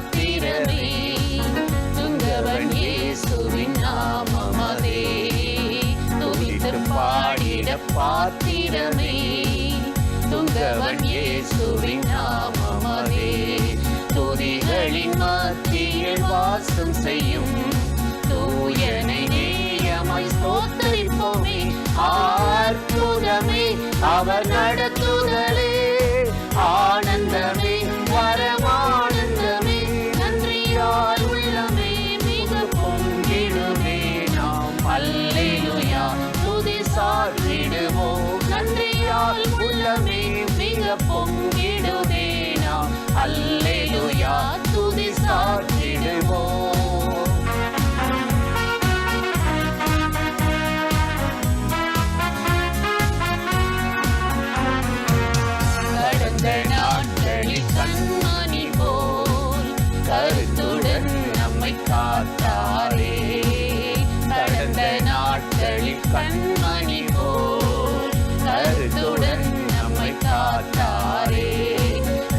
பாத்திரமே, துங்கவன் இயேசுவின் நாமமதே. துதித்து பாடிட பாத்திரமே, துங்கவன் இயேசுவின் நாமமதே. துதிகளின் மத்தியில் வாசம் செய்யும் தூயனை நேயமாய் ஸ்தோத்திரிப்போமே. அற்புதமே அவர் நடத்துதலே, ஆனந்தமே பரமானந்தமே. நன்றியால் உள்ளமே மிக பொங்கிடுமே நாம். அல்லேலூயா துதி சாற்றிடுவோம். நன்றியால் உள்ளமே மிக பொங்கிடுமே நாம். அல்லேலூயா துதி சாற்றிடுவோம். கண்மணி போல் கருத்துடன் நம்மை காத்தாரே. கடந்த நாட்களில் கண்மணி போல் கருத்துடன் நம்மை காத்தாரே.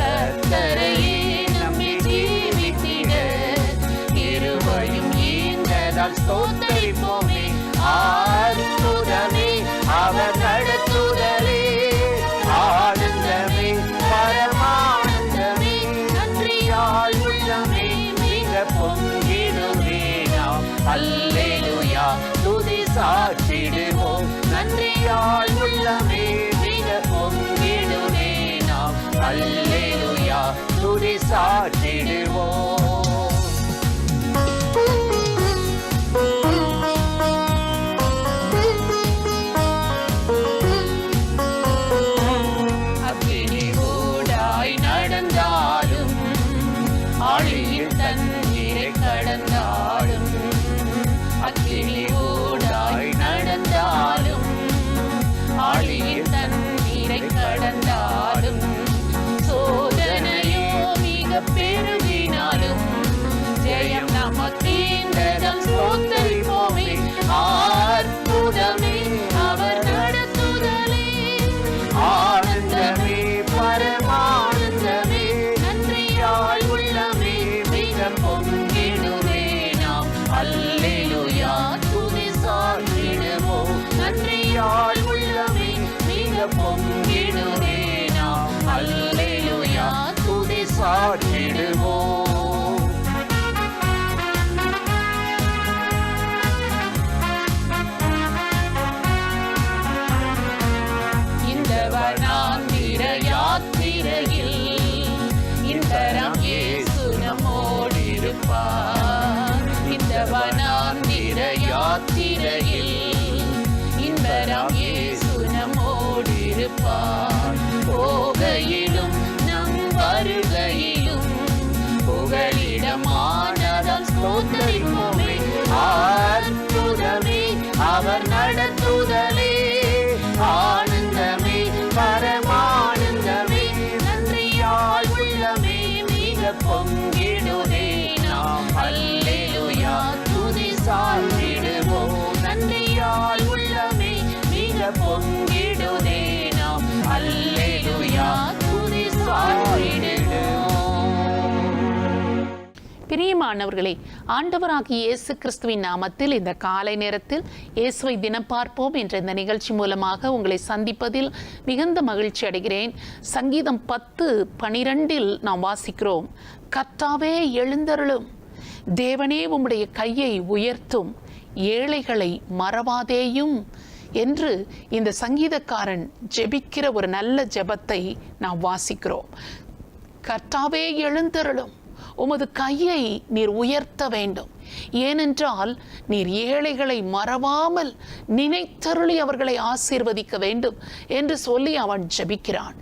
கர்த்தரையே நம்மை ஜீவித்திட இருவையும் ஈந்ததால் ஸ்தோத்திரிப்போமே. அற்புதமே அவர் நடத்துதலே, ஆனந்தமே பரமானந்தமே. நன்றியால் உள்ளமே மிக பொங்கிடுமே நாம். அல்லேலூயா துதி சாற்றிடுவோம். நன்றியால் உள்ளமே மிக பொங்கிடுமே நாம். அல்லேலூயா துதி சாற்றிடுவோம். ஆழியில் தண்ணீரை கடந்தாலும், அக்கினி ஊடாய் நடந்தாலும், ஆழியில் தண்ணீரை கடந்தாலும், சோதனையோ மிக பெருகினாலும் ஜெயம் நமக்கீந்ததம் ஸ்தோத்திரிப்போமே. அற்புதமே அவர் நடத்துதலே, ஆனந்தமே பரமானந்தமே. நன்றியால் உள்ளமே மிக பொங்கிடுமே நாம். அல்லேலூயா துதி சாற்றிடுவோம். நன்றியால் உள்ளமே மிக பொங்கிடுமே நாம். அல்லேலூயா துதி சாற்றிடுவோம். இந்த வனாந்திர யாத்திரையில் இன்பரம் இயேசு நம்மோடிருப்பார். இந்த வனாந்திர யாத்திரையில் இன்பரம் இயேசு நம்மோடிருப்பார். போகையிலும் நம் வருகையிலும் புகலிடமானதால் ஸ்தோத்திரிப்போமே. அற்புதமே அவர் நடத்துதலே, ஆனந்தமே பரமானந்தமே. நன்றியால் உள்ளமே மிக பொங்கிடுமே நாம். அல்லேலூயா துதி சாற்றிடுவோம். நன்றியால் உள்ளமே மிக பொங்கிடுமே நாம். அல்லேலூயா துதி சாற்றிடுவோம். பிரியமானவர்களே, ஆண்டவராகிய இயேசு கிறிஸ்துவின் நாமத்தில் இந்த காலை நேரத்தில் இயேசுவை தினம் பார்ப்போம் என்ற இந்த நிகழ்ச்சி மூலமாக உங்களை சந்திப்பதில் மிகுந்த மகிழ்ச்சி அடைகிறேன். சங்கீதம் 10:12 நாம் வாசிக்கிறோம், கர்த்தாவே எழுந்தருளும், தேவனே உம்முடைய கையை உயர்த்தும், ஏழைகளை மறவாதேயும் என்று இந்த சங்கீதக்காரன் ஜெபிக்கிற ஒரு நல்ல ஜெபத்தை நாம் வாசிக்கிறோம். கர்த்தாவே எழுந்தருளும், உமது கையை நீர் உயர்த்த வேண்டும். ஏனென்றால் நீர் ஏழைகளை மறவாமல் நினைத்தருளி அவர்களை ஆசீர்வதிக்க வேண்டும் என்று சொல்லி அவன் ஜெபிக்கிறான்.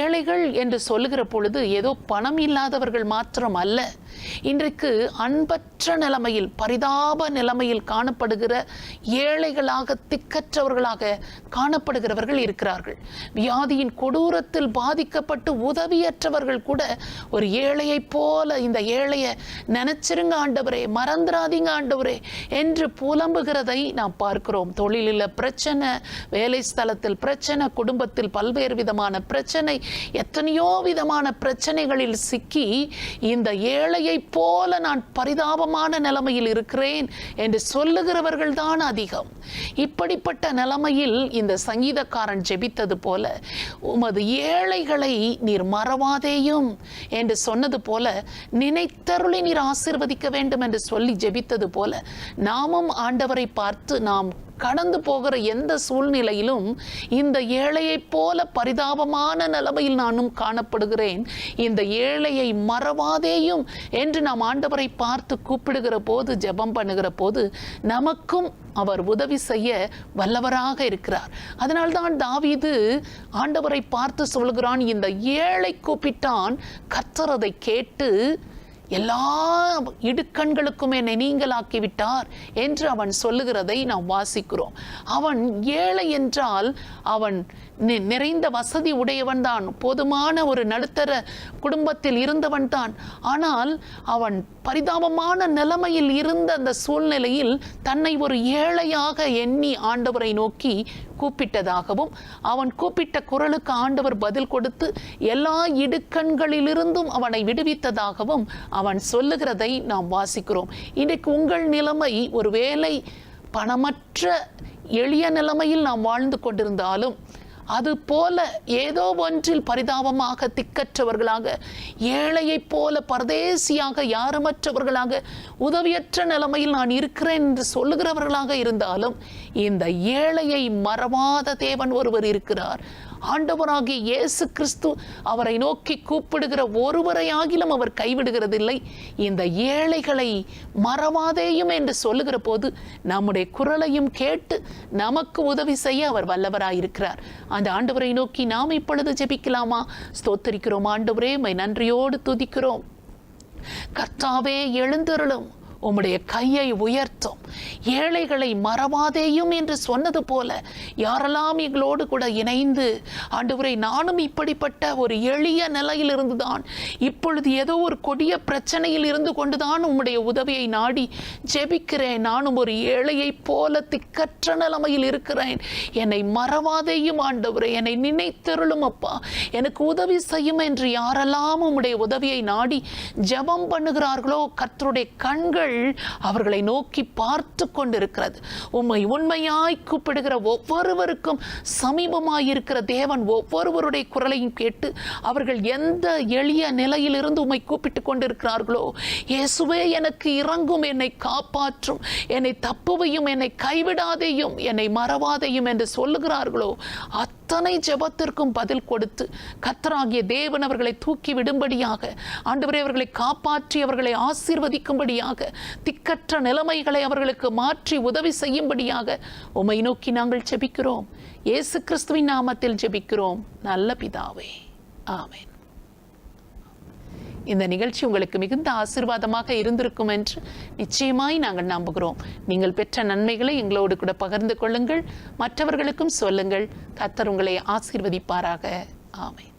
ஏழைகள் என்று சொல்லுகிற பொழுது ஏதோ பணம் இல்லாதவர்கள் மாத்திரம் அல்ல. இன்றைக்கு அன்பற்ற நிலைமையில், பரிதாப நிலைமையில் காணப்படுகிற ஏழைகளாக, திக்கற்றவர்களாக காணப்படுகிறவர்கள் இருக்கிறார்கள். வியாதியின் கொடூரத்தில் பாதிக்கப்பட்டு உதவியற்றவர்கள் கூட ஒரு ஏழையை போல, இந்த ஏழையை நினைச்சிருங்க ஆண்டவரே, மறந்துடாதீங்க கைவிடாதீங்க ஆண்டவரே என்று புலம்புகிறதை நாம் பார்க்கிறோம். தொழிலில் பிரச்சனை, வேலை ஸ்தலத்தில் பிரச்சனை, குடும்பத்தில் பல்வேறு விதமான பிரச்சனை, எத்தனையோ விதமான பிரச்சனைகளில் சிக்கி இந்த ஏழையை போல நான் பரிதாபமான நிலைமையில் இருக்கிறேன் என்று சொல்லுகிறவர்கள் தான் அதிகம். இப்படிப்பட்ட நிலைமையில் இந்த சங்கீதக்காரன் ஜெபித்தது போல, உமது ஏழைகளை நீர் மறவாதேயும் என்று சொன்னது போல, நினைத்தருளி நீர் ஆசீர்வதிக்க வேண்டும் என்று சொல்லி ஜெபித்தது போல, நாமும் ஆண்டவரை பார்த்து நாம் கடந்து போகிற எந்த சூழ்நிலையிலும் இந்த ஏழையைப் போல பரிதாபமான நிலைமையில் நானும் காணப்படுகிறேன், இந்த ஏழையை மறவாதேயும் என்று நாம் ஆண்டவரை பார்த்து கூப்பிடுகிற போது, ஜெபம் பண்ணுகிற போது நமக்கும் அவர் உதவி செய்ய வல்லவராக இருக்கிறார். அதனால்தான் தாவீது ஆண்டவரை பார்த்து சொல்கிறான், இந்த ஏழை கூப்பிட்டான், கர்த்தர் அதை கேட்டு எல்லா இடுக்கண்களுக்கும் என்னை நீங்களாக்கிவிட்டார் என்று அவன் சொல்லுகிறதை நாம் வாசிக்கிறோம். அவன் ஏழை என்றால் அவன் நிறைந்த வசதி உடையவன் தான், போதுமான ஒரு நடுத்தர குடும்பத்தில் இருந்தவன் தான். ஆனால் அவன் பரிதாபமான நிலைமையில் இருந்த அந்த சூழ்நிலையில் தன்னை ஒரு ஏழையாக எண்ணி ஆண்டவரை நோக்கி கூப்பிட்டதாகவும், அவன் கூப்பிட்ட குரலுக்கு ஆண்டவர் பதில் கொடுத்து எல்லா இடுக்கண்களிலிருந்தும் அவனை விடுவித்ததாகவும் அவன் சொல்லுகிறதை நாம் வாசிக்கிறோம். இன்றைக்கு உங்கள் நிலைமை ஒருவேளை பணமற்ற எளிய நிலைமையில் நாம் வாழ்ந்து கொண்டிருந்தாலும், அது போல ஏதோ ஒன்றில் பரிதாபமாக, திக்கற்றவர்களாக, ஏழையைப் போல பரதேசியாக, யாருமற்றவர்களாக, உதவியற்ற நிலைமையில் நான் இருக்கிறேன் என்று சொல்லுகிறவர்களாக இருந்தாலும், இந்த ஏழையை மறவாத தேவன் ஒருவர் இருக்கிறார். ஆண்டவராகிய இயேசு கிறிஸ்து அவரை நோக்கி கூப்பிடுகிற ஒருவரையாகிலும் அவர் கைவிடுகிறதில்லை. இந்த ஏழைகளை மறவாதேயும் என்று சொல்லுகிற போது நம்முடைய குரலையும் கேட்டு நமக்கு உதவி செய்ய அவர் வல்லவராயிருக்கிறார். அந்த ஆண்டவரை நோக்கி நாம் இப்பொழுது ஜெபிக்கலாமா? ஸ்தோத்திரிக்கிறோம் ஆண்டவரே, உம்மை நன்றியோடு துதிக்கிறோம். கர்த்தாவே, எழுந்தருளும், உம்முடைய கையை உயர்த்தும், ஏழைகளை மறவாதேயும் என்று சொன்னது போல யாரெல்லாம் எங்களோடு கூட இணைந்து, ஆண்டவரே, நானும் இப்படிப்பட்ட ஒரு எளிய நிலையில் இருந்துதான், இப்பொழுது ஏதோ ஒரு கொடிய பிரச்சனையில் இருந்து கொண்டுதான் உம்முடைய உதவியை நாடி ஜெபிக்கிறேன், நானும் ஒரு ஏழையைப் போல திக்கற்ற நிலைமையில் இருக்கிறேன், என்னை மறவாதேயும் ஆண்டவரே, என்னை நினைத்தருளும் அப்பா, எனக்கு உதவி செய்யும் என்று யாரெல்லாம் உம்முடைய உதவியை நாடி ஜெபம் பண்ணுகிறார்களோ, கர்த்தருடைய கண்கள் அவர்களை நோக்கி பார்த்து கொண்டிருக்கிறது. உம்மை உண்மையாய் கூப்பிடுகிற ஒவ்வொருவருக்கும் சமீபமாயிருக்கிற தேவன் ஒவ்வொருவருடைய குரலையும் கேட்டு அவர்கள் எந்த எளிய நிலையிலிருந்து உம்மை கூப்பிட்டு கொண்டிருக்கிறார்களோ, இயேசுவே எனக்கு இறங்கும், என்னை காப்பாற்றும், என்னை தப்புவையும், என்னை கைவிடாதேயும், என்னை மறவாதையும் என்று சொல்லுகிறார்களோ, அத்தனை ஜெபத்திற்கும் பதில் கொடுத்து கர்த்தராகிய தேவன் அவர்களை தூக்கி விடும்படியாக, ஆண்டவரே, அவர்களை காப்பாற்றி அவர்களை ஆசீர்வதிக்கும்படியாக, திக்கற்ற நிலைமைகளை அவர்களுக்கு மாற்றி உதவி செய்யும்படியாக உம்மை நோக்கி நாங்கள் ஜெபிக்கிறோம். இயேசு கிறிஸ்துவின் நாமத்தில் ஜெபிக்கிறோம் நல்ல பிதாவே, ஆமென். இந்த நிகழ்ச்சி உங்களுக்கு மிகுந்த ஆசீர்வாதமாக இருந்திருக்கும் என்று நிச்சயமாய் நாங்கள் நம்புகிறோம். நீங்கள் பெற்ற நன்மைகளை எங்களோடு கூட பகிர்ந்து கொள்ளுங்கள், மற்றவர்களுக்கும் சொல்லுங்கள். கர்த்தர் உங்களை ஆசீர்வதிப்பாராக. ஆமென்.